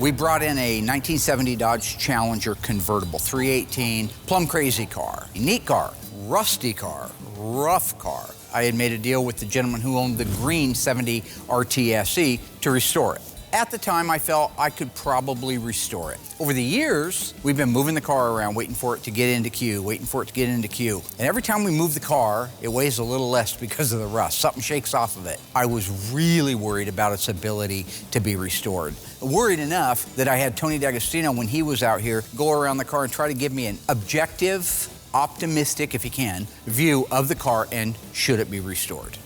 We brought in a 1970 Dodge Challenger convertible, 318, plumb crazy car. Neat car, rusty car, rough car. I had made a deal with the gentleman who owned the green 70 RTSE to restore it. At the time, I felt I could probably restore it. Over the years, we've been moving the car around, waiting for it to get into queue, waiting for it to get into queue. And every time we move the car, it weighs a little less because of the rust. Something shakes off of it. I was really worried about its ability to be restored. Worried enough that I had Tony D'Agostino, when he was out here, go around the car and try to give me an objective, optimistic, if you can, view of the car and should it be restored.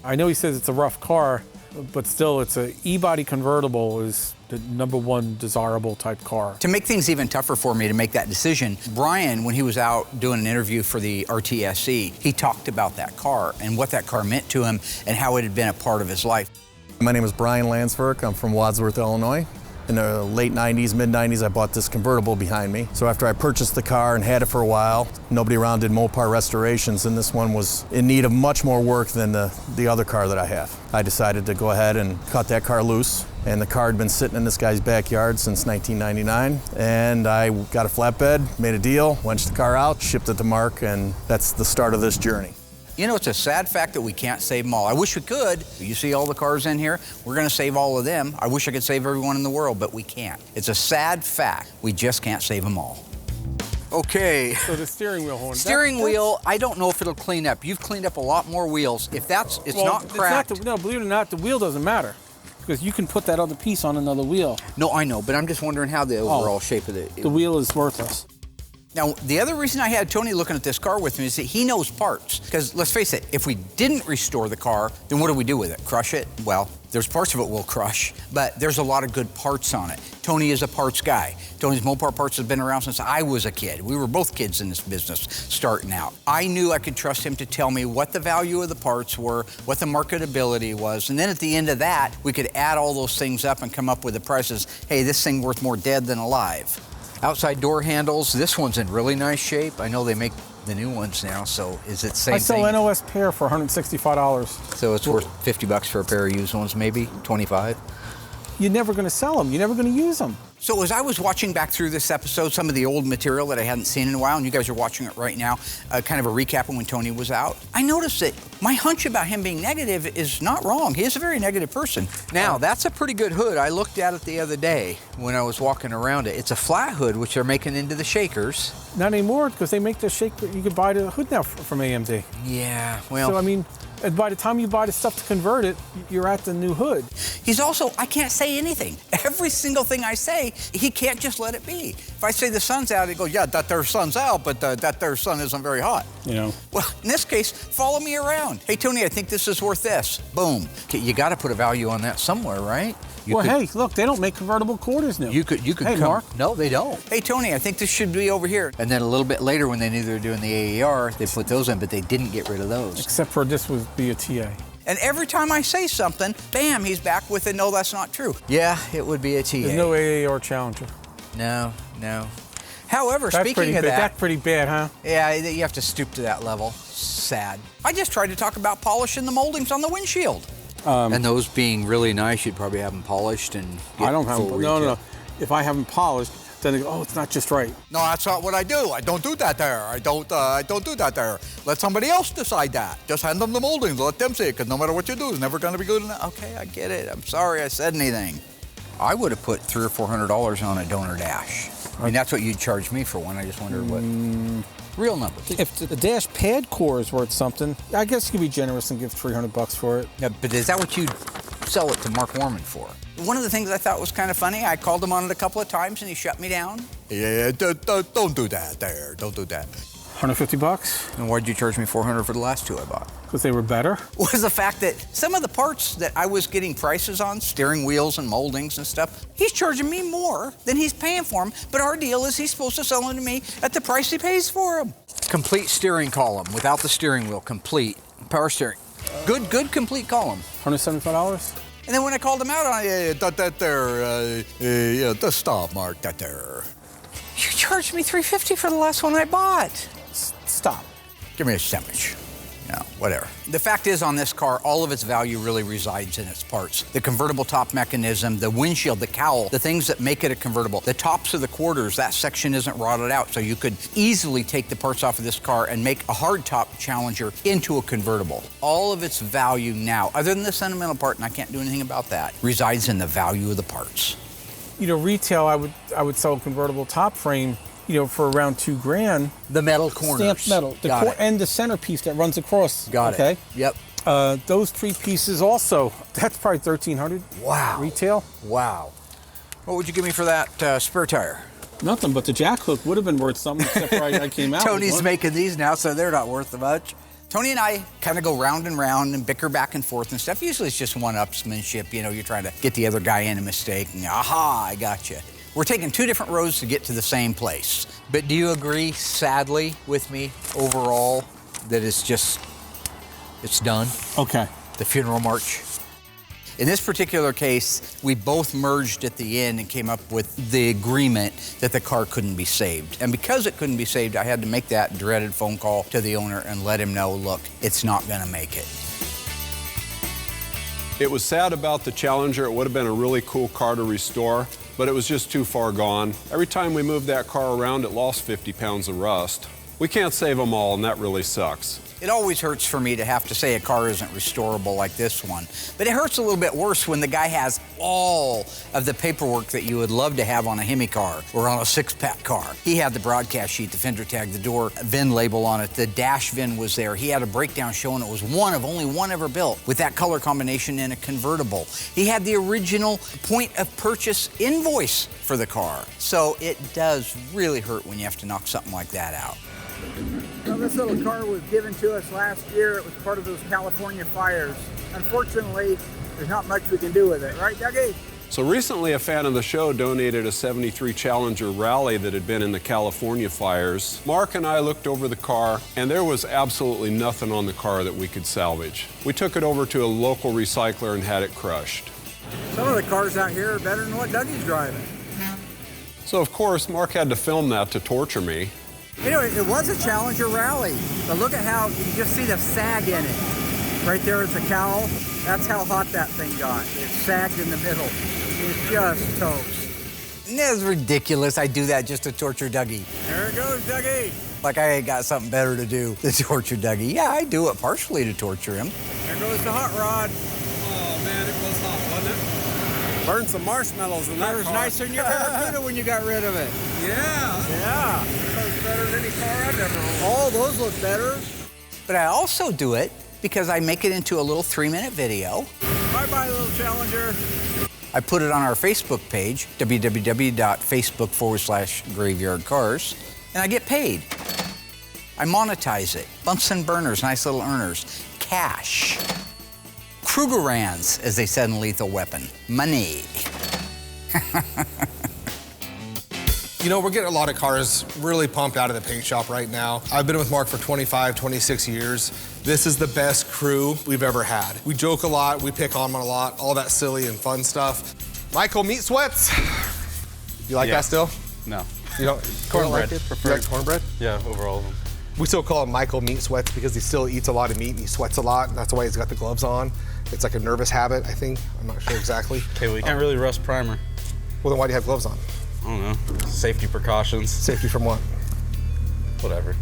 I know he says it's a rough car, but still, it's a E-body convertible is the #1 desirable type car. To make things even tougher for me to make that decision, Brian, when he was out doing an interview for the RTSE, he talked about that car and what that car meant to him and how it had been a part of his life. My name is Brian Lansford. I'm from Wadsworth, Illinois. In the late 90s, mid-90s, I bought this convertible behind me. So after I purchased the car and had it for a while, nobody around did Mopar restorations, and this one was in need of much more work than the other car that I have. I decided to go ahead and cut that car loose, and the car had been sitting in this guy's backyard since 1999, and I got a flatbed, made a deal, wrenched the car out, shipped it to Mark, and that's the start of this journey. You know, it's a sad fact that we can't save them all. I wish we could. You see all the cars in here? We're gonna save all of them. I wish I could save everyone in the world, but we can't. It's a sad fact. We just can't save them all. Okay. So the steering wheel horn. Steering wheel, I don't know if it'll clean up. You've cleaned up a lot more wheels. If it's not cracked. No, believe it or not, the wheel doesn't matter. Because you can put that other piece on another wheel. No, I know, but I'm just wondering how the overall shape of the wheel is worthless. Now, the other reason I had Tony looking at this car with me is that he knows parts. Because let's face it, if we didn't restore the car, then what do we do with it? Crush it? Well, there's parts of it we'll crush, but there's a lot of good parts on it. Tony is a parts guy. Tony's Mopar Parts has been around since I was a kid. We were both kids in this business starting out. I knew I could trust him to tell me what the value of the parts were, what the marketability was, and then at the end of that, we could add all those things up and come up with the prices. Hey, this thing worth more dead than alive. Outside door handles, this one's in really nice shape. I know they make the new ones now, so is it the same thing? I sell NOS pair for $165. So it's worth 50 bucks for a pair of used ones, maybe, 25? You're never gonna sell them, you're never gonna use them. So as I was watching back through this episode, some of the old material that I hadn't seen in a while, and you guys are watching it right now, kind of a recap of when Tony was out, I noticed that my hunch about him being negative is not wrong. He is a very negative person. Now, that's a pretty good hood. I looked at it the other day when I was walking around it. It's a flat hood, which they're making into the Shakers. Not anymore, because they make the shaker, you could buy the hood now from AMD. Yeah, well. So, I mean, by the time you buy the stuff to convert it, you're at the new hood. He's also, I can't say anything. Every single thing I say, he can't just let it be. If I say the sun's out, he goes, yeah, that there sun's out, but that there sun isn't very hot. You know. Well, in this case, follow me around. Hey, Tony, I think this is worth this. Boom. Okay, you got to put a value on that somewhere, right? Hey, look, they don't make convertible quarters now. You could hey, Mark. No, they don't. Hey, Tony, I think this should be over here. And then a little bit later, when they knew they were doing the AER, they put those in, but they didn't get rid of those. Except for this would be a TA. And every time I say something, bam, he's back with it. No, that's not true. Yeah, it would be a TA. There's no AER Challenger. No. However, speaking of that. That's pretty bad, huh? Yeah, you have to stoop to that level. Sad. I just tried to talk about polishing the moldings on the windshield. And those being really nice, you'd probably have them polished and I don't have them. No. If I have them polished, then they go, oh, it's not just right. No, that's not what I do. I don't do that there. I don't do that there. Let somebody else decide that. Just hand them the moldings. Let them see it, because no matter what you do, it's never going to be good enough. Okay, I get it. I'm sorry I said anything. I would have put $300 or $400 on a donor dash. I mean, that's what you'd charge me for one. I just wondered what. Real numbers. If the dash pad core is worth something, I guess you could be generous and give $300 for it. Yeah, but is that what you'd sell it to Mark Warman for? One of the things I thought was kind of funny, I called him on it a couple of times and he shut me down. Yeah, don't do that there. Don't do that. $150. And why'd you charge me $400 for the last two I bought? Because they were better? Was the fact that some of the parts that I was getting prices on, steering wheels and moldings and stuff, he's charging me more than he's paying for them, but our deal is he's supposed to sell them to me at the price he pays for them. Complete steering column, without the steering wheel, complete. Power steering. Good, complete column. $175? And then when I called him out on just stop, Mark, that there. You charged me $350 for the last one I bought. Stop. Give me a sandwich. you know, whatever. The fact is on this car, all of its value really resides in its parts. The convertible top mechanism, the windshield, the cowl, the things that make it a convertible. The tops of the quarters, that section isn't rotted out, so you could easily take the parts off of this car and make a hardtop Challenger into a convertible. All of its value now, other than the sentimental part, and I can't do anything about that, resides in the value of the parts. You know, retail, I would sell a convertible top frame, you know, for around $2,000. The metal corners. Stamped metal. And the centerpiece that runs across. Got it. Yep. Those 3 pieces also, that's probably $1,300. Wow. Retail. Wow. What would you give me for that spare tire? Nothing, but the jack hook would have been worth something, except for I came out. Tony's making these now, so they're not worth much. Tony and I kind of go round and round and bicker back and forth and stuff. Usually it's just one-upsmanship, you know, you're trying to get the other guy in a mistake, and aha, I got you. We're taking 2 different roads to get to the same place. But do you agree, sadly, with me overall, that it's done? Okay. The funeral march? In this particular case, we both merged at the end and came up with the agreement that the car couldn't be saved. And because it couldn't be saved, I had to make that dreaded phone call to the owner and let him know, look, it's not gonna make it. It was sad about the Challenger. It would have been a really cool car to restore, but it was just too far gone. Every time we moved that car around, it lost 50 pounds of rust. We can't save them all, and that really sucks. It always hurts for me to have to say a car isn't restorable like this one. But it hurts a little bit worse when the guy has all of the paperwork that you would love to have on a Hemi car or on a 6-pack car. He had the broadcast sheet, the fender tag, the door VIN label on it, the dash VIN was there. He had a breakdown showing it was one of only one ever built with that color combination in a convertible. He had the original point of purchase invoice for the car. So it does really hurt when you have to knock something like that out. Well, this little car was given to us last year. It was part of those California fires. Unfortunately, there's not much we can do with it, right, Dougie? So recently, a fan of the show donated a '73 Challenger Rally that had been in the California fires. Mark and I looked over the car, and there was absolutely nothing on the car that we could salvage. We took it over to a local recycler and had it crushed. Some of the cars out here are better than what Dougie's driving. So, of course, Mark had to film that to torture me. You know, it was a Challenger Rally, but look at how, you can just see the sag in it. Right there is the cowl. That's how hot that thing got. It sagged in the middle. It's just toast. That's ridiculous. I do that just to torture Dougie. There it goes, Dougie. Like I ain't got something better to do than torture Dougie. Yeah, I do it partially to torture him. There goes the hot rod. Oh, man, it was hot, wasn't it? Burned some marshmallows in that was car. Nicer than your Barracuda when you got rid of it. Yeah. Yeah. That was better than any car I've ever owned. All those look better. But I also do it because I make it into a little 3-minute video. Bye-bye, little Challenger. I put it on our Facebook page, www.facebook.com/graveyardcars, and I get paid. I monetize it. Bunsen burners, nice little earners. Cash. Krugerrands, as they said in Lethal Weapon. Money. You know, we're getting a lot of cars really pumped out of the paint shop right now. I've been with Mark for 25, 26 years. This is the best crew we've ever had. We joke a lot, we pick on them a lot, all that silly and fun stuff. Michael, meat sweats. You like that still? No. You don't? Cornbread. You like cornbread? Yeah, over all of them. We still call him Michael Meat Sweats because he still eats a lot of meat and he sweats a lot. And that's why he's got the gloves on. It's like a nervous habit, I think. I'm not sure exactly. Okay, we can't really rust primer. Well, then why do you have gloves on? I don't know. Safety precautions. Safety from what? Whatever.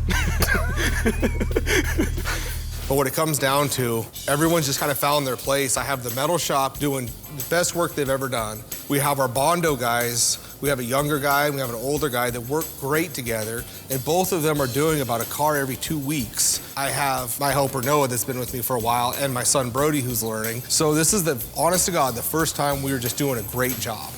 But what it comes down to, everyone's just kind of found their place. I have the metal shop doing the best work they've ever done. We have our Bondo guys. We have a younger guy and we have an older guy that work great together. And both of them are doing about a car every 2 weeks. I have my helper Noah that's been with me for a while and my son Brody who's learning. So this is honest to God, the first time we were just doing a great job.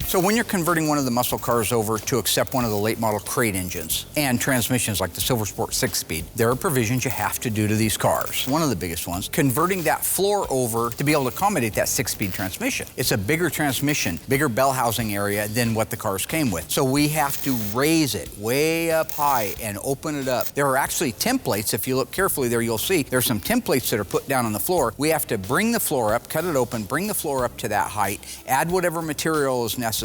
So when you're converting one of the muscle cars over to accept one of the late model crate engines and transmissions like the Silver Sport 6-speed, there are provisions you have to do to these cars. One of the biggest ones, converting that floor over to be able to accommodate that 6-speed transmission. It's a bigger transmission, bigger bell housing area than what the cars came with. So we have to raise it way up high and open it up. There are actually templates, if you look carefully there, you'll see there's some templates that are put down on the floor. We have to bring the floor up, cut it open, bring the floor up to that height, add whatever material is necessary,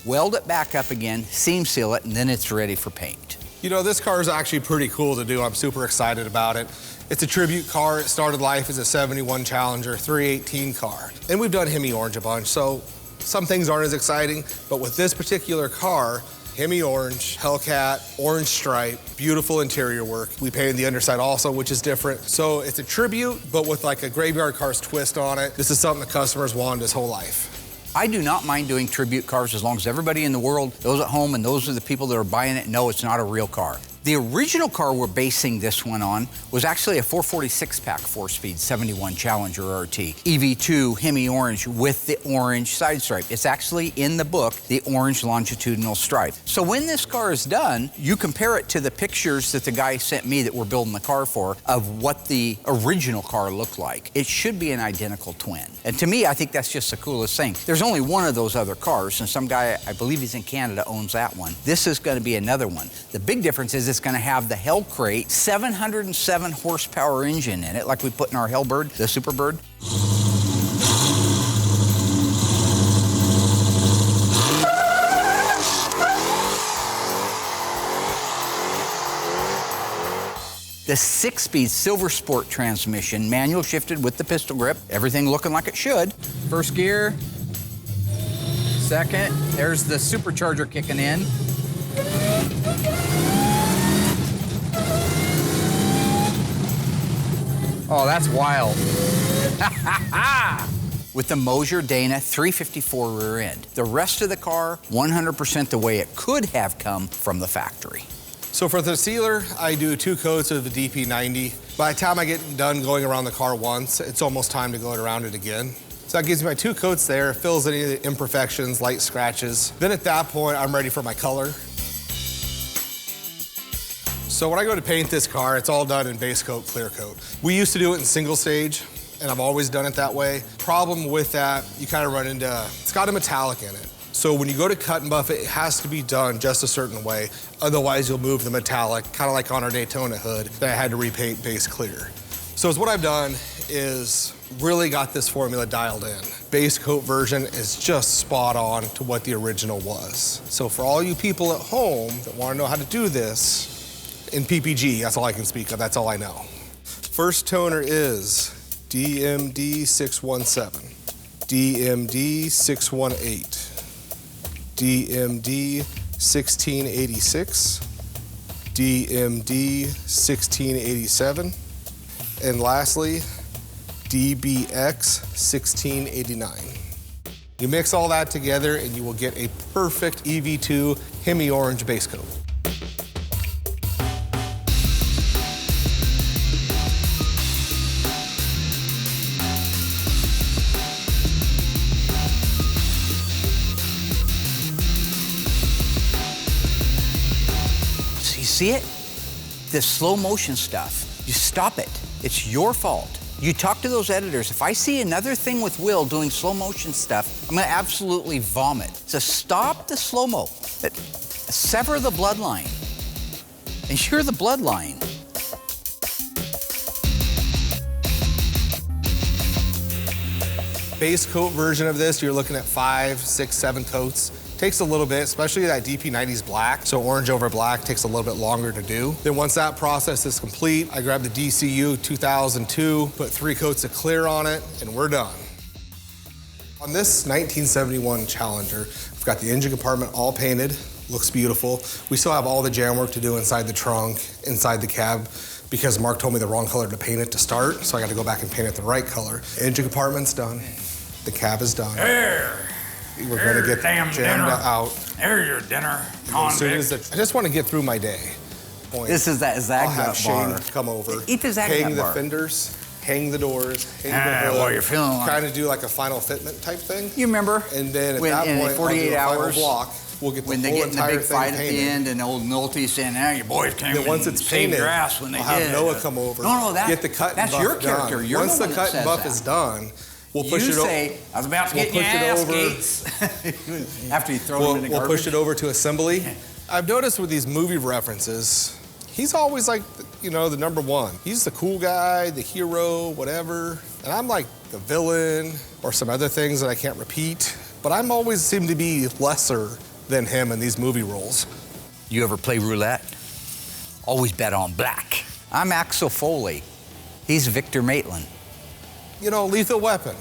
weld it back up again, seam seal it, and then it's ready for paint. You know, this car is actually pretty cool to do. I'm super excited about it. It's a tribute car. It started life as a 71 Challenger 318 car. And we've done Hemi Orange a bunch, so some things aren't as exciting, but with this particular car, Hemi Orange, Hellcat, orange stripe, beautiful interior work. We painted the underside also, which is different. So it's a tribute, but with like a Graveyard Cars twist on it. This is something the customers wanted his whole life. I do not mind doing tribute cars as long as everybody in the world, those at home and those are the people that are buying it, know it's not a real car. The original car we're basing this one on was actually a 446-pack 4-speed 71 Challenger RT. EV2 Hemi Orange with the orange side stripe. It's actually in the book, the orange longitudinal stripe. So when this car is done, you compare it to the pictures that the guy sent me that we're building the car for of what the original car looked like. It should be an identical twin. And to me, I think that's just the coolest thing. There's only one of those other cars, and some guy, I believe he's in Canada, owns that one. This is going to be another one. The big difference is it's going to have the Hell Crate 707 horsepower engine in it, like we put in our Hellbird, the Superbird. The 6-speed Silver Sport transmission, manual shifted with the pistol grip, everything looking like it should. First gear, second, there's the supercharger kicking in. Oh, that's wild. With the Mosier Dana 354 rear end. The rest of the car, 100% the way it could have come from the factory. So for the sealer, I do 2 coats of the DP90. By the time I get done going around the car once, it's almost time to go around it again. So that gives me my 2 coats there, fills any of the imperfections, light scratches. Then at that point, I'm ready for my color. So when I go to paint this car, it's all done in base coat, clear coat. We used to do it in single stage, and I've always done it that way. Problem with that, you kind of run into, it's got a metallic in it. So when you go to cut and buff it, it has to be done just a certain way. Otherwise, you'll move the metallic, kind of like on our Daytona hood that I had to repaint base clear. So what I've done is really got this formula dialed in. Base coat version is just spot on to what the original was. So for all you people at home that want to know how to do this, in PPG, that's all I can speak of, that's all I know. First toner is DMD 617, DMD 618, DMD 1686, DMD 1687, and lastly, DBX 1689. You mix all that together and you will get a perfect EV2 Hemi Orange base coat. See it? The slow motion stuff, you stop it. It's your fault. You talk to those editors. If I see another thing with Will doing slow motion stuff, I'm gonna absolutely vomit. So stop the slow-mo. Sever the bloodline. Ensure the bloodline. Base coat version of this, you're looking at 5, 6, 7 coats. Takes a little bit, especially that DP90's black, so orange over black takes a little bit longer to do. Then once that process is complete, I grab the DCU 2002, put 3 coats of clear on it, and we're done. On this 1971 Challenger, we've got the engine compartment all painted, looks beautiful. We still have all the jam work to do inside the trunk, inside the cab, because Mark told me the wrong color to paint it to start, so I got to go back and paint it the right color. Engine compartment's done, the cab is done. There. We're gonna get jammed out. There's your dinner, As soon as I just want to get through my day. This is that Zag I'll have Nut Shane bar. come over, Eat the Zag hang Nut the bar. fenders, hang the doors, hang the hood, well, you're feeling like- kind of do like a final fitment type thing. You remember? And then at when, that in point, 48 I'll do a final hours, block. We'll get the when they whole get in the entire big thing fight at the painted. end, and old Nolte saying, "Ah, your boys came Then once and it's saved painted, your ass when they I'll did." have Noah come over. No, get the cut and that's buff your character. done. You're Once the the one cut that and buff says is that. done, we'll push You it over. say, "I was about to We'll get your push it ass, over. Gates." After you throw them in the We'll garbage. push it over to assembly. I've noticed with these movie references, he's always like, you know, the number one. He's the cool guy, the hero, whatever. And I'm like the villain or some other things that I can't repeat. But I'm always seem to be lesser than him in these movie roles. You ever play roulette? Always bet on black. I'm Axel Foley. He's Victor Maitland. You know, Lethal Weapon.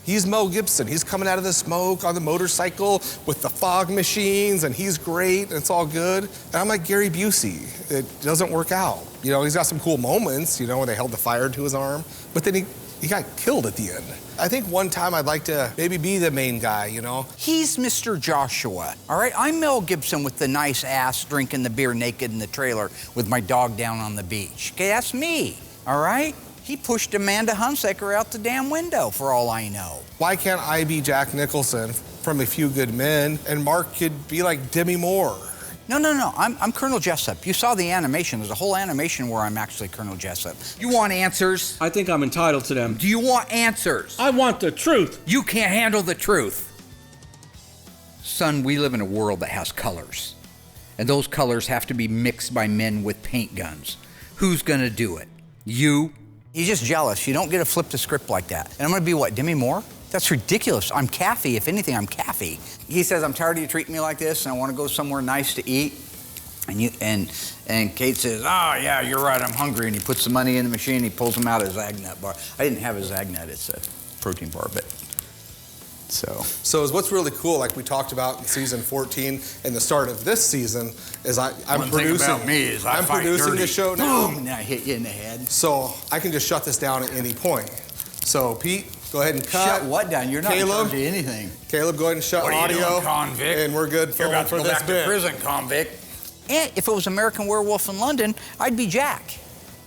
He's Mel Gibson. He's coming out of the smoke on the motorcycle with the fog machines, and he's great, and it's all good. And I'm like Gary Busey. It doesn't work out. You know, he's got some cool moments, you know, when they held the fire to his arm, but then he got killed at the end. I think one time I'd like to maybe be the main guy, you know? He's Mr. Joshua, all right? I'm Mel Gibson with the nice ass drinking the beer naked in the trailer with my dog down on the beach. Okay, that's me, all right? He pushed Amanda Hunsaker out the damn window, for all I know. Why can't I be Jack Nicholson from A Few Good Men, and Mark could be like Demi Moore? No, I'm Colonel Jessup. You saw the animation. There's a whole animation where I'm actually Colonel Jessup. You want answers? I think I'm entitled to them. Do you want answers? I want the truth. You can't handle the truth. Son, we live in a world that has colors. And those colors have to be mixed by men with paint guns. Who's gonna do it? You? You're just jealous. You don't get to flip the script like that. And I'm gonna be what, Demi Moore? That's ridiculous. I'm Kathy. If anything, I'm Kathy. He says, I'm tired of you treating me like this, and I want to go somewhere nice to eat. And Kate says, oh, yeah, you're right, I'm hungry. And he puts the money in the machine, he pulls them out a Zagnut bar. I didn't have a Zagnut, it's a protein bar, but So is what's really cool, like we talked about in season 14 and the start of this season, is I'm producing. About me is I'm producing the show now. Boom, now I hit you in the head. So I can just shut this down at any point. So Pete, go ahead and cut. Shut what down? You're not Caleb, in charge of anything. Caleb, go ahead and shut What are you audio. doing, convict? And we're good You're about for to go this back bit. to prison, convict. And if it was American Werewolf in London, I'd be Jack,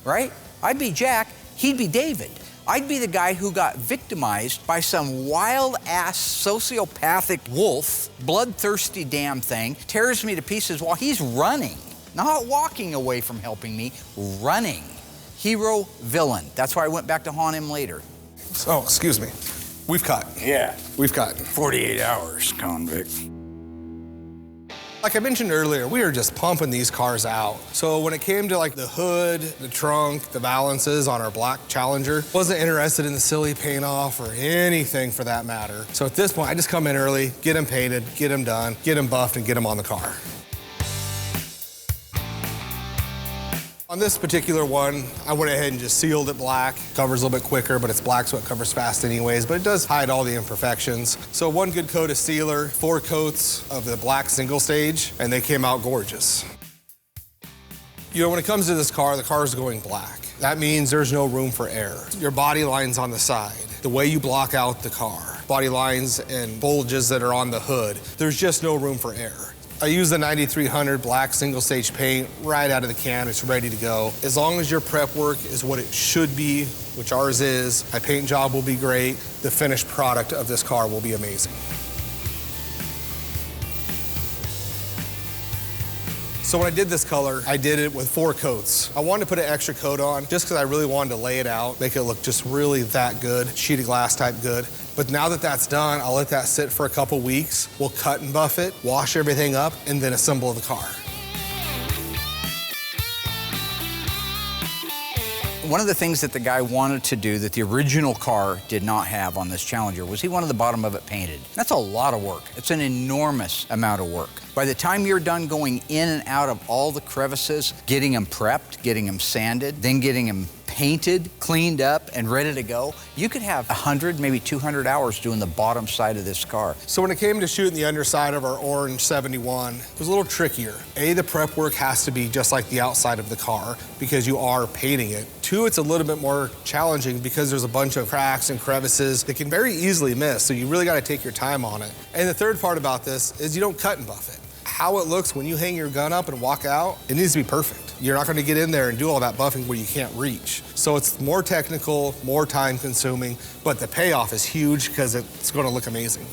right? I'd be Jack, he'd be David. I'd be the guy who got victimized by some wild-ass sociopathic wolf, bloodthirsty damn thing, tears me to pieces while he's running. Not walking away from helping me, running. Hero, villain. That's why I went back to haunt him later. Oh, excuse me. We've cut. Yeah. We've cut. 48 hours, convict. Like I mentioned earlier, we were just pumping these cars out. So when it came to like the hood, the trunk, the valances on our black Challenger, wasn't interested in the silly paint off or anything for that matter. So at this point, I just come in early, get them painted, get them done, get them buffed, and get them on the car. On this particular one, I went ahead and just sealed it black. Covers a little bit quicker, but it's black, so it covers fast anyways, but it does hide all the imperfections. So 1 good coat of sealer, 4 coats of the black single stage, and they came out gorgeous. You know, when it comes to this car, the car is going black. That means there's no room for error. Your body lines on the side, the way you block out the car, body lines and bulges that are on the hood, there's just no room for error. I use the 9300 black single stage paint right out of the can. It's ready to go. As long as your prep work is what it should be, which ours is, my paint job will be great. The finished product of this car will be amazing. So when I did this color, I did it with 4 coats. I wanted to put an extra coat on just because I really wanted to lay it out, make it look just really that good, sheet of glass type good. But now that that's done, I'll let that sit for a couple weeks. We'll cut and buff it, wash everything up, and then assemble the car. One of the things that the guy wanted to do that the original car did not have on this Challenger was he wanted the bottom of it painted. That's a lot of work. It's an enormous amount of work. By the time you're done going in and out of all the crevices, getting them prepped, getting them sanded, then getting them painted, cleaned up, and ready to go, you could have 100, maybe 200 hours doing the bottom side of this car. So when it came to shooting the underside of our orange 71, it was a little trickier. A, the prep work has to be just like the outside of the car because you are painting it. 2, it's a little bit more challenging because there's a bunch of cracks and crevices that can very easily miss, so you really got to take your time on it. And the third part about this is you don't cut and buff it. How it looks when you hang your gun up and walk out, it needs to be perfect. You're not going to get in there and do all that buffing where you can't reach. So it's more technical, more time consuming, but the payoff is huge because it's going to look amazing.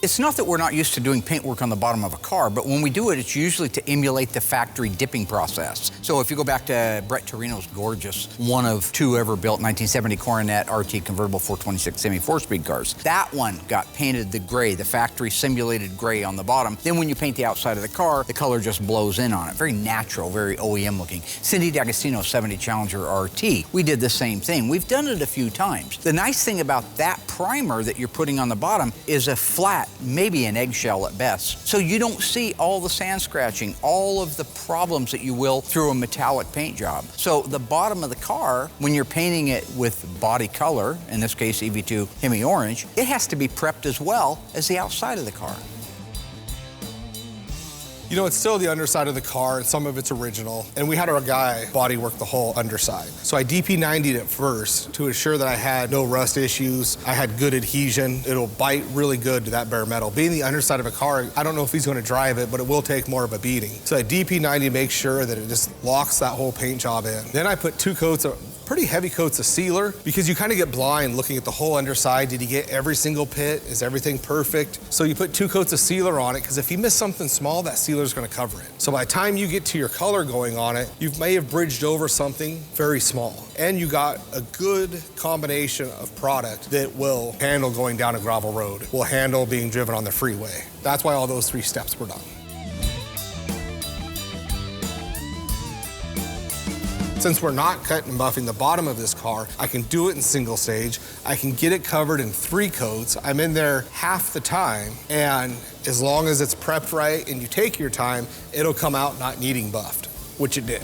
It's not that we're not used to doing paint work on the bottom of a car, but when we do it, it's usually to emulate the factory dipping process. So if you go back to Brett Torino's gorgeous, one of 2 ever built 1970 Coronet RT convertible 426 semi 4-speed cars, that one got painted the gray, the factory simulated gray on the bottom. Then when you paint the outside of the car, the color just blows in on it. Very natural, very OEM looking. Cindy D'Agostino 70 Challenger RT, we did the same thing. We've done it a few times. The nice thing about that primer that you're putting on the bottom is a flat, maybe an eggshell at best. So you don't see all the sand scratching, all of the problems that you will through a metallic paint job. So the bottom of the car, when you're painting it with body color, in this case EV2 Hemi Orange, it has to be prepped as well as the outside of the car. You know, it's still the underside of the car, and some of it's original. And we had our guy bodywork the whole underside. So I DP90'd it first to ensure that I had no rust issues. I had good adhesion. It'll bite really good to that bare metal. Being the underside of a car, I don't know if he's going to drive it, but it will take more of a beating. So I DP90 makes sure that it just locks that whole paint job in. Then I put 2 coats of pretty heavy coats of sealer, because you kind of get blind looking at the whole underside. Did you get every single pit? Is everything perfect? So you put 2 coats of sealer on it, because if you miss something small, that sealer is going to cover it. So by the time you get to your color going on it, you may have bridged over something very small. And you got a good combination of product that will handle going down a gravel road, will handle being driven on the freeway. That's why all those 3 steps were done. Since we're not cut and buffing the bottom of this car, I can do it in single stage. I can get it covered in 3 coats. I'm in there half the time, and as long as it's prepped right and you take your time, it'll come out not needing buffed, which it did.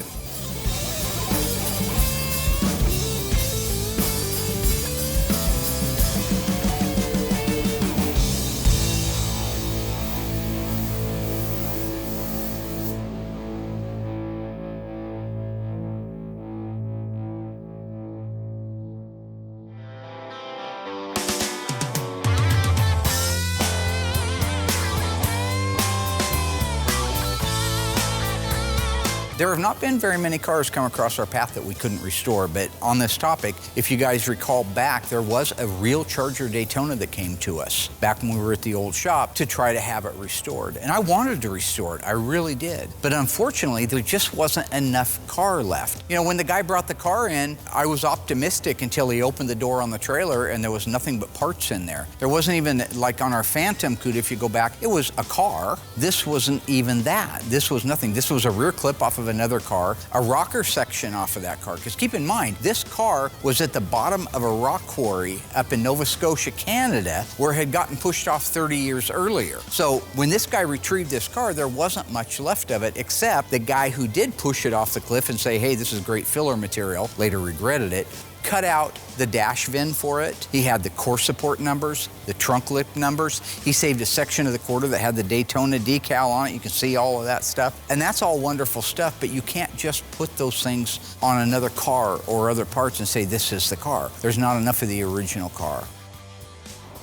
There have not been very many cars come across our path that we couldn't restore, but on this topic, if you guys recall back, there was a real Charger Daytona that came to us back when we were at the old shop to try to have it restored. And I wanted to restore it, I really did. But unfortunately, there just wasn't enough car left. You know, when the guy brought the car in, I was optimistic until he opened the door on the trailer and there was nothing but parts in there. There wasn't even, like on our Phantom Coupe, if you go back, it was a car. This wasn't even that. This was nothing. This was a rear clip off of another car, a rocker section off of that car. Because keep in mind, this car was at the bottom of a rock quarry up in Nova Scotia, Canada, where it had gotten pushed off 30 years earlier. So when this guy retrieved this car, there wasn't much left of it, except the guy who did push it off the cliff and say, hey, this is great filler material, later regretted it, cut out the dash VIN for it. He had the core support numbers, the trunk lip numbers. He saved a section of the quarter that had the Daytona decal on it. You can see all of that stuff. And that's all wonderful stuff, but you can't just put those things on another car or other parts and say, this is the car. There's not enough of the original car.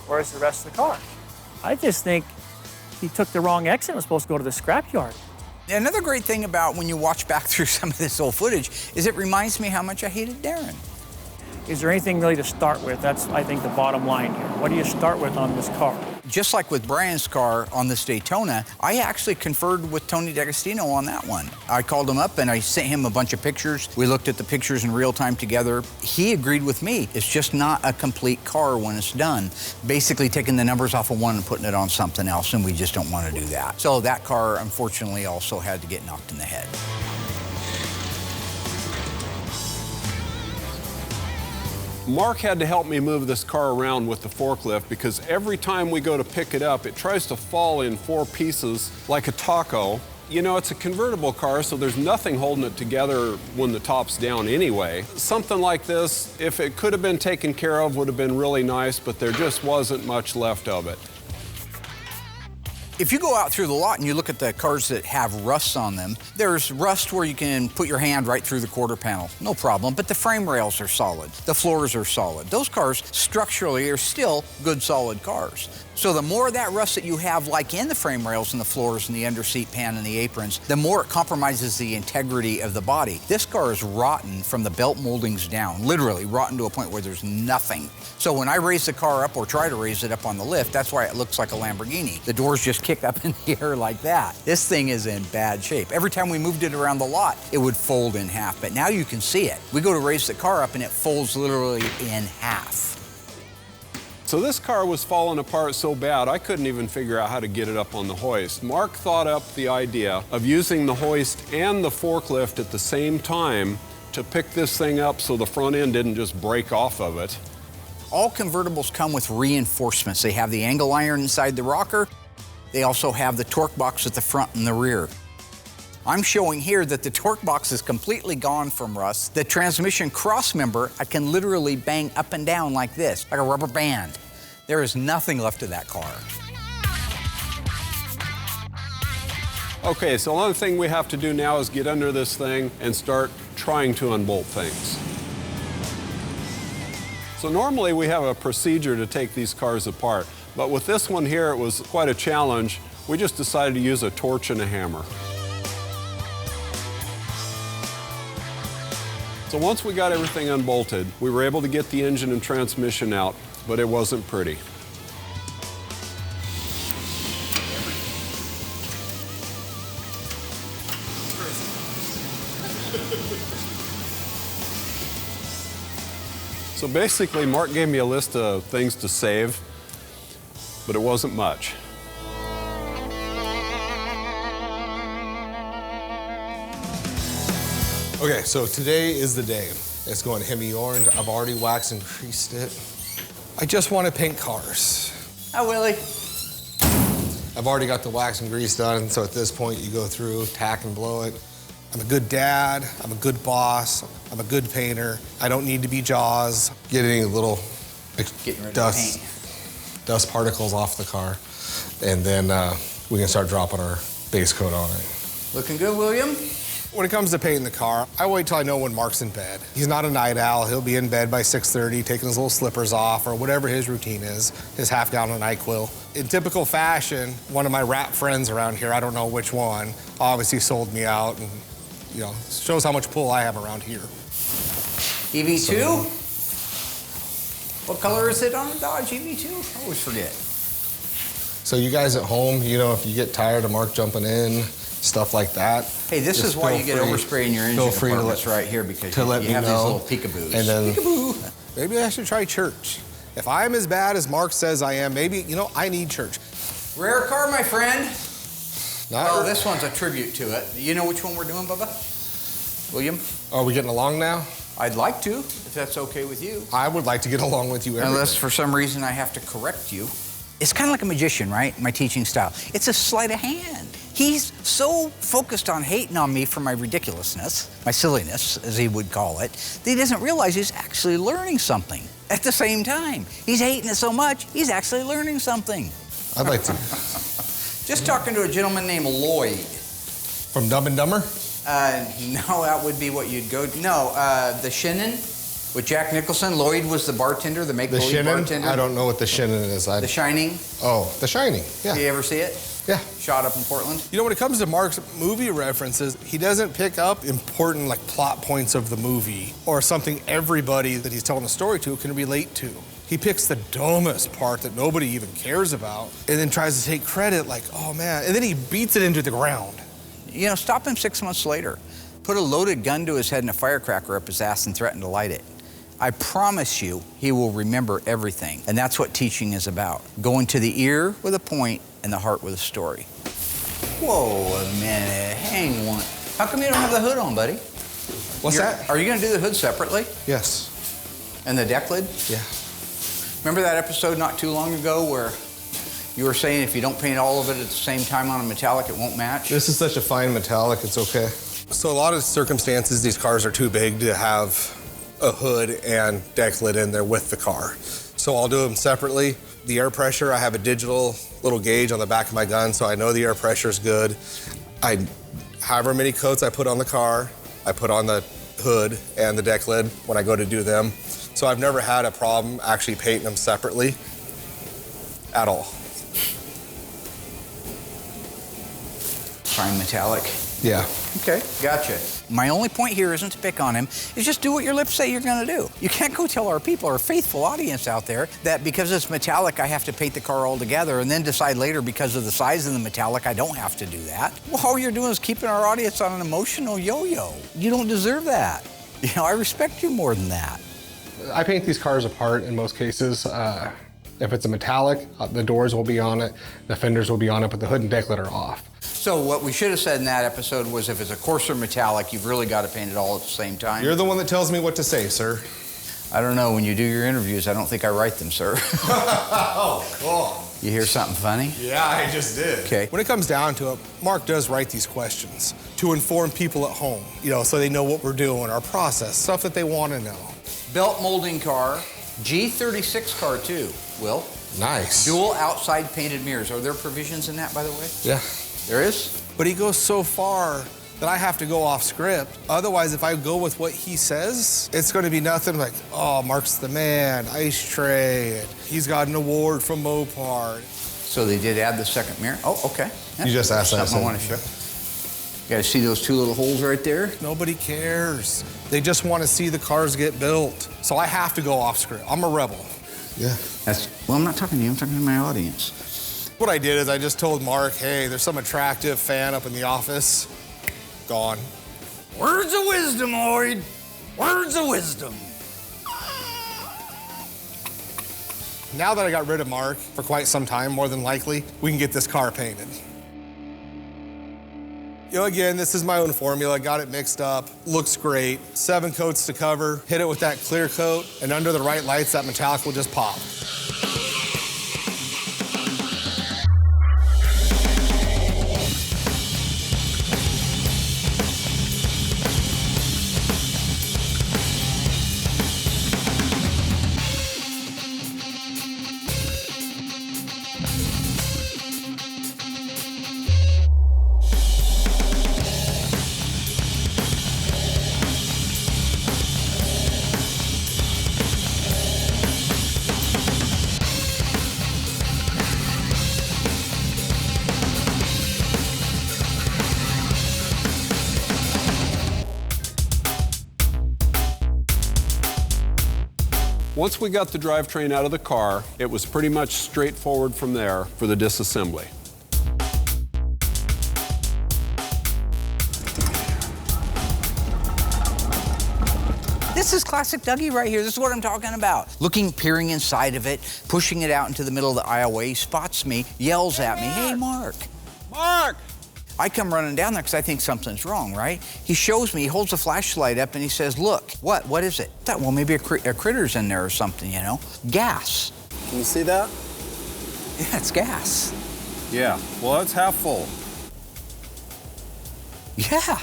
Where's the rest of the car? I just think he took the wrong exit and was supposed to go to the scrapyard. Another great thing about when you watch back through some of this old footage is it reminds me how much I hated Darren. Is there anything really to start with? That's, I think, the bottom line here. What do you start with on this car? Just like with Brian's car on this Daytona, I actually conferred with Tony D'Agostino on that one. I called him up and I sent him a bunch of pictures. We looked at the pictures in real time together. He agreed with me. It's just not a complete car when it's done. Basically taking the numbers off of one and putting it on something else, and we just don't want to do that. So that car, unfortunately, also had to get knocked in the head. Mark had to help me move this car around with the forklift because every time we go to pick it up, it tries to fall in 4 pieces like a taco. You know, it's a convertible car, so there's nothing holding it together when the top's down anyway. Something like this, if it could have been taken care of, would have been really nice, but there just wasn't much left of it. If you go out through the lot and you look at the cars that have rusts on them, there's rust where you can put your hand right through the quarter panel, no problem, but the frame rails are solid, the floors are solid. Those cars structurally are still good, solid cars. So the more of that rust that you have, like in the frame rails and the floors and the underseat pan and the aprons, the more it compromises the integrity of the body. This car is rotten from the belt moldings down, literally rotten to a point where there's nothing. So when I raise the car up or try to raise it up on the lift, that's why it looks like a Lamborghini. The doors just kick up in the air like that. This thing is in bad shape. Every time we moved it around the lot, it would fold in half, but now you can see it. We go to raise the car up and it folds literally in half. So this car was falling apart so bad, I couldn't even figure out how to get it up on the hoist. Mark thought up the idea of using the hoist and the forklift at the same time to pick this thing up so the front end didn't just break off of it. All convertibles come with reinforcements. They have the angle iron inside the rocker. They also have the torque box at the front and the rear. I'm showing here that the torque box is completely gone from rust. The transmission cross member, I can literally bang up and down like this, like a rubber band. There is nothing left of that car. Okay, so the only thing we have to do now is get under this thing and start trying to unbolt things. So normally we have a procedure to take these cars apart, but with this one here, it was quite a challenge. We just decided to use a torch and a hammer. So once we got everything unbolted, we were able to get the engine and transmission out, but it wasn't pretty. So basically, Mark gave me a list of things to save, but it wasn't much. Okay, so today is the day. It's going Hemi orange. I've already waxed and creased it. I just want to paint cars. Hi, Willie. I've already got the wax and grease done, so at this point you go through, tack and blow it. I'm a good dad, I'm a good boss, I'm a good painter. I don't need to be Jaws. Getting little dust particles off the car, and then we can start dropping our base coat on it. Looking good, William? When it comes to painting the car, I wait till I know when Mark's in bed. He's not a night owl. He'll be in bed by 6:30, taking his little slippers off or whatever his routine is, his half-gallon of NyQuil. In typical fashion, one of my rap friends around here, I don't know which one, obviously sold me out, and you know, shows how much pull I have around here. EV2? What color is it on the Dodge EV2? I always forget. So you guys at home, you know, if you get tired of Mark jumping in, stuff like that. Hey, this is why you get overspray in your engine compartments right here, because you have these little peekaboos. And then, peekaboo. Maybe I should try church. If I'm as bad as Mark says I am, maybe, you know, I need church. Rare car, my friend. Oh, this one's a tribute to it. You know which one we're doing, Bubba? William? Are we getting along now? I'd like to, if that's okay with you. I would like to get along with you. Unless for some reason I have to correct you. It's kind of like a magician, right? My teaching style. It's a sleight of hand. He's so focused on hating on me for my ridiculousness, my silliness, as he would call it, that he doesn't realize he's actually learning something at the same time. He's hating it so much, he's actually learning something. I'd like to. Just talking to a gentleman named Lloyd. From Dumb and Dumber? No, that would be what you'd go to. No, The Shinnin with Jack Nicholson. Lloyd was the bartender, the make-believe bartender. I don't know what The Shinnin is. The Shining. Oh, The Shining, yeah. Do you ever see it? Yeah. Shot up in Portland. You know, when it comes to Mark's movie references, he doesn't pick up important, like, plot points of the movie or something everybody that he's telling the story to can relate to. He picks the dumbest part that nobody even cares about and then tries to take credit like, oh, man, and then he beats it into the ground. You know, stop him 6 months later. Put a loaded gun to his head and a firecracker up his ass and threaten to light it. I promise you, he will remember everything. And that's what teaching is about. Going to the ear with a point and the heart with a story. Whoa, a minute, hang on. How come you don't have the hood on, buddy? What's that? Are you gonna do the hood separately? Yes. And the deck lid? Yeah. Remember that episode not too long ago where you were saying if you don't paint all of it at the same time on a metallic, it won't match? This is such a fine metallic, it's okay. So a lot of circumstances, these cars are too big to have a hood and deck lid in there with the car. So I'll do them separately. The air pressure, I have a digital little gauge on the back of my gun, so I know the air pressure is good. However many coats I put on the car, I put on the hood and the deck lid when I go to do them. So I've never had a problem actually painting them separately at all. Fine metallic. Yeah. Okay, gotcha. My only point here isn't to pick on him, is just do what your lips say you're gonna do. You can't go tell our people, our faithful audience out there, that because it's metallic, I have to paint the car all together and then decide later because of the size of the metallic, I don't have to do that. Well, all you're doing is keeping our audience on an emotional yo-yo. You don't deserve that. You know, I respect you more than that. I paint these cars apart in most cases. If it's a metallic, the doors will be on it, the fenders will be on it, but the hood and deck lid are off. So what we should have said in that episode was if it's a coarser metallic, you've really got to paint it all at the same time. You're the one that tells me what to say, sir. I don't know, when you do your interviews, I don't think I write them, sir. Oh, cool. You hear something funny? Yeah, I just did. Okay. When it comes down to it, Mark does write these questions to inform people at home, you know, so they know what we're doing, our process, stuff that they want to know. Belt molding car, G36 car too, Will. Nice. Dual outside painted mirrors. Are there provisions in that, by the way? Yeah. There is? But he goes so far that I have to go off script. Otherwise, if I go with what he says, it's going to be nothing like, oh, Mark's the man, ice tray, and he's got an award from Mopar. So they did add the second mirror? Oh, okay. Yeah. You just asked that. Something I want to show. You guys see those two little holes right there? Nobody cares. They just want to see the cars get built. So I have to go off script. I'm a rebel. Yeah. Well, I'm not talking to you, I'm talking to my audience. What I did is I just told Mark, hey, there's some attractive fan up in the office. Gone. Words of wisdom, Lloyd. Words of wisdom. Now that I got rid of Mark for quite some time, more than likely, we can get this car painted. You know, again, this is my own formula. Got it mixed up. Looks great. 7 coats to cover. Hit it with that clear coat, and under the right lights, that metallic will just pop. Once we got the drivetrain out of the car, it was pretty much straightforward from there for the disassembly. This is classic Dougie right here. This is what I'm talking about. Peering inside of it, pushing it out into the middle of the aisleway. He spots me, yells at me, hey, Mark. Mark! I come running down there because I think something's wrong, right? He shows me, he holds a flashlight up and he says, look, what is it? I thought, well, maybe a critter's in there or something, you know? Gas. Can you see that? Yeah, it's gas. Yeah, well, it's half full. Yeah,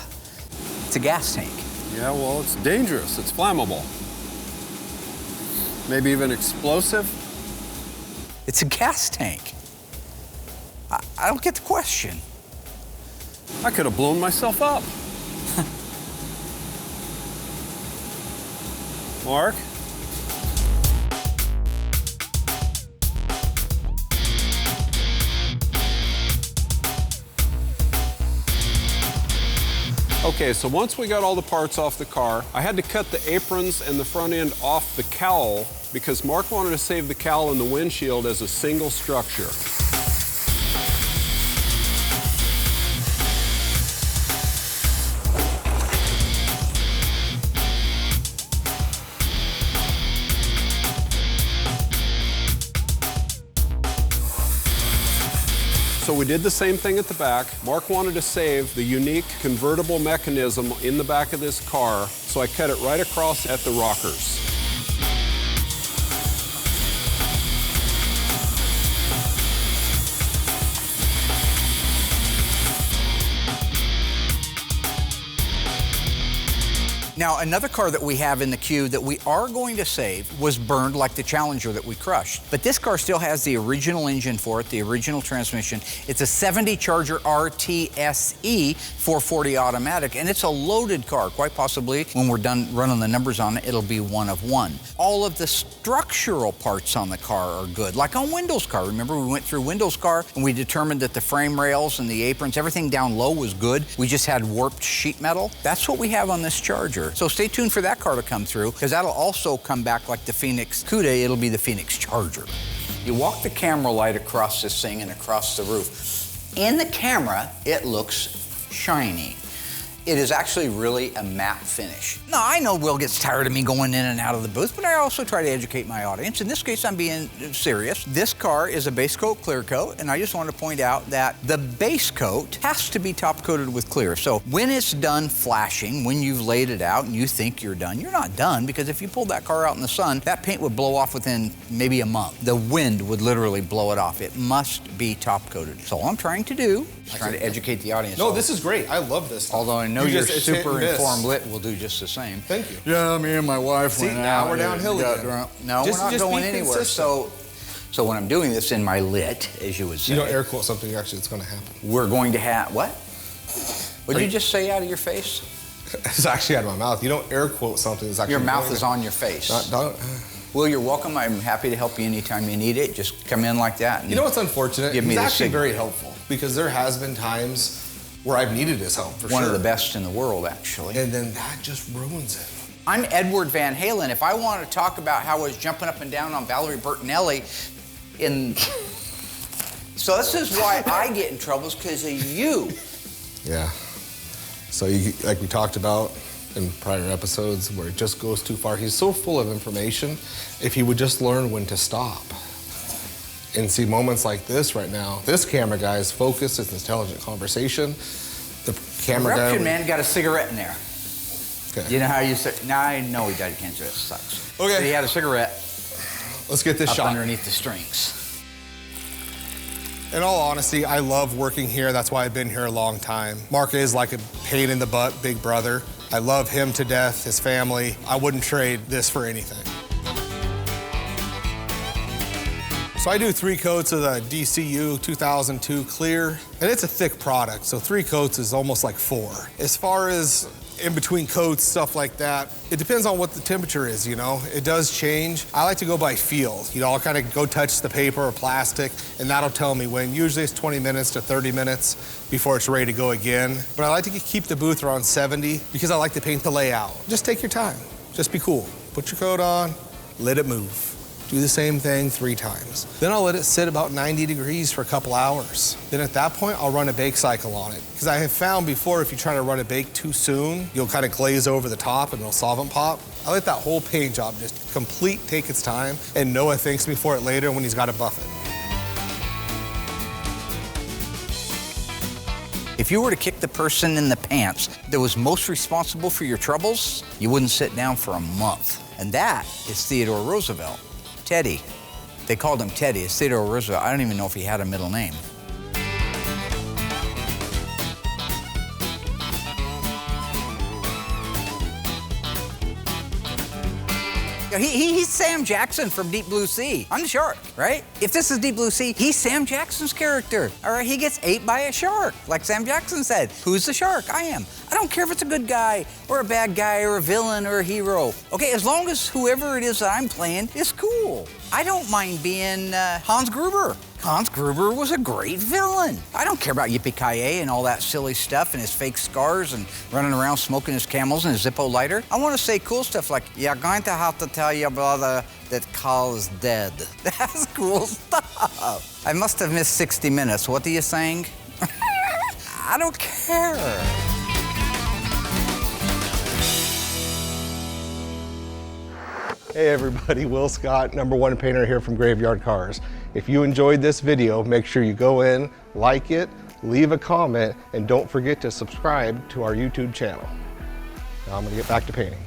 it's a gas tank. Yeah, well, it's dangerous. It's flammable. Maybe even explosive. It's a gas tank. I don't get the question. I could have blown myself up. Mark? Okay, so once we got all the parts off the car, I had to cut the aprons and the front end off the cowl because Mark wanted to save the cowl and the windshield as a single structure. So we did the same thing at the back. Mark wanted to save the unique convertible mechanism in the back of this car, so I cut it right across at the rockers. Now, another car that we have in the queue that we are going to save was burned like the Challenger that we crushed. But this car still has the original engine for it, the original transmission. It's a 70 Charger RTSE 440 automatic, and it's a loaded car. Quite possibly, when we're done running the numbers on it, it'll be one of one. All of the structural parts on the car are good, like on Windows car. Remember, we went through Windows car, and we determined that the frame rails and the aprons, everything down low was good. We just had warped sheet metal. That's what we have on this Charger. So stay tuned for that car to come through, because that'll also come back like the Phoenix Coupe. It'll be the Phoenix Charger. You walk the camera light across this thing and across the roof. In the camera, it looks shiny. It is actually really a matte finish. Now, I know Will gets tired of me going in and out of the booth, but I also try to educate my audience. In this case, I'm being serious. This car is a base coat clear coat, and I just want to point out that the base coat has to be top coated with clear. So when it's done flashing, when you've laid it out and you think you're done, you're not done, because if you pulled that car out in the sun, that paint would blow off within maybe a month. The wind would literally blow it off. It must be top coated. So all I'm trying to do is trying to educate the audience. No, this is great. I love this stuff. Although I know you're super informed lit will do just the same. Thank you. Yeah, me and my wife went out. Now we're downhill again. No, we're not going anywhere. So when I'm doing this in my lit, as you would say. You don't air quote something, actually, it's going to happen. We're going to have, what? What did you just say out of your face? It's actually out of my mouth. You don't air quote something. It's actually your mouth is on your face. Well, you're welcome. I'm happy to help you anytime you need it. Just come in like that. You know what's unfortunate? Give me He's the actually signal. very helpful, because there has been times where I've needed his help, for One sure. of the best in the world, actually. And then that just ruins it. I'm Edward Van Halen. If I want to talk about how I was jumping up and down on Valerie Bertinelli in... So this is why I get in trouble, is because of you. Yeah. So you, like we talked about in prior episodes, where it just goes too far. He's so full of information. If he would just learn when to stop. And see moments like this right now. This camera guy is focused, it's intelligent conversation. The camera guy... Corruption man got a cigarette in there. Okay. You know how you say... Now I know he died of cancer, that sucks. Okay. But he had a cigarette. Let's get this up shot. underneath the strings. In all honesty, I love working here. That's why I've been here a long time. Mark is like a pain in the butt big brother. I love him to death, his family. I wouldn't trade this for anything. So I do 3 coats of the DCU 2002 clear, and it's a thick product, so 3 coats is almost like 4. As far as in between coats, stuff like that, it depends on what the temperature is, you know? It does change. I like to go by feel. You know, I'll kind of go touch the paper or plastic, and that'll tell me when. Usually it's 20 minutes to 30 minutes before it's ready to go again. But I like to keep the booth around 70 because I like to paint the layout. Just take your time. Just be cool. Put your coat on, let it move. Do the same thing 3 times. Then I'll let it sit about 90 degrees for a couple hours. Then at that point, I'll run a bake cycle on it. Because I have found before, if you try to run a bake too soon, you'll kind of glaze over the top and it'll solvent pop. I let that whole paint job just take its time, and Noah thanks me for it later when he's got to buff it. If you were to kick the person in the pants that was most responsible for your troubles, you wouldn't sit down for a month. And that is Theodore Roosevelt. Teddy. They called him Teddy. It's Theodore Roosevelt. I don't even know if he had a middle name. He's Sam Jackson from Deep Blue Sea. I'm the shark, right? If this is Deep Blue Sea, he's Sam Jackson's character. All right, he gets ate by a shark, like Sam Jackson said. Who's the shark? I am. I don't care if it's a good guy or a bad guy or a villain or a hero. Okay, as long as whoever it is that I'm playing is cool. I don't mind being Hans Gruber. Hans Gruber was a great villain. I don't care about Yippee-ki-yay and all that silly stuff and his fake scars and running around smoking his Camels and his Zippo lighter. I want to say cool stuff like, you're going to have to tell your brother that Carl is dead. That's cool stuff. I must have missed 60 minutes. What are you saying? I don't care. Hey everybody, Will Scott, #1 painter here from Graveyard Carz. If you enjoyed this video, make sure you go in, like it, leave a comment, and don't forget to subscribe to our YouTube channel. Now I'm gonna get back to painting.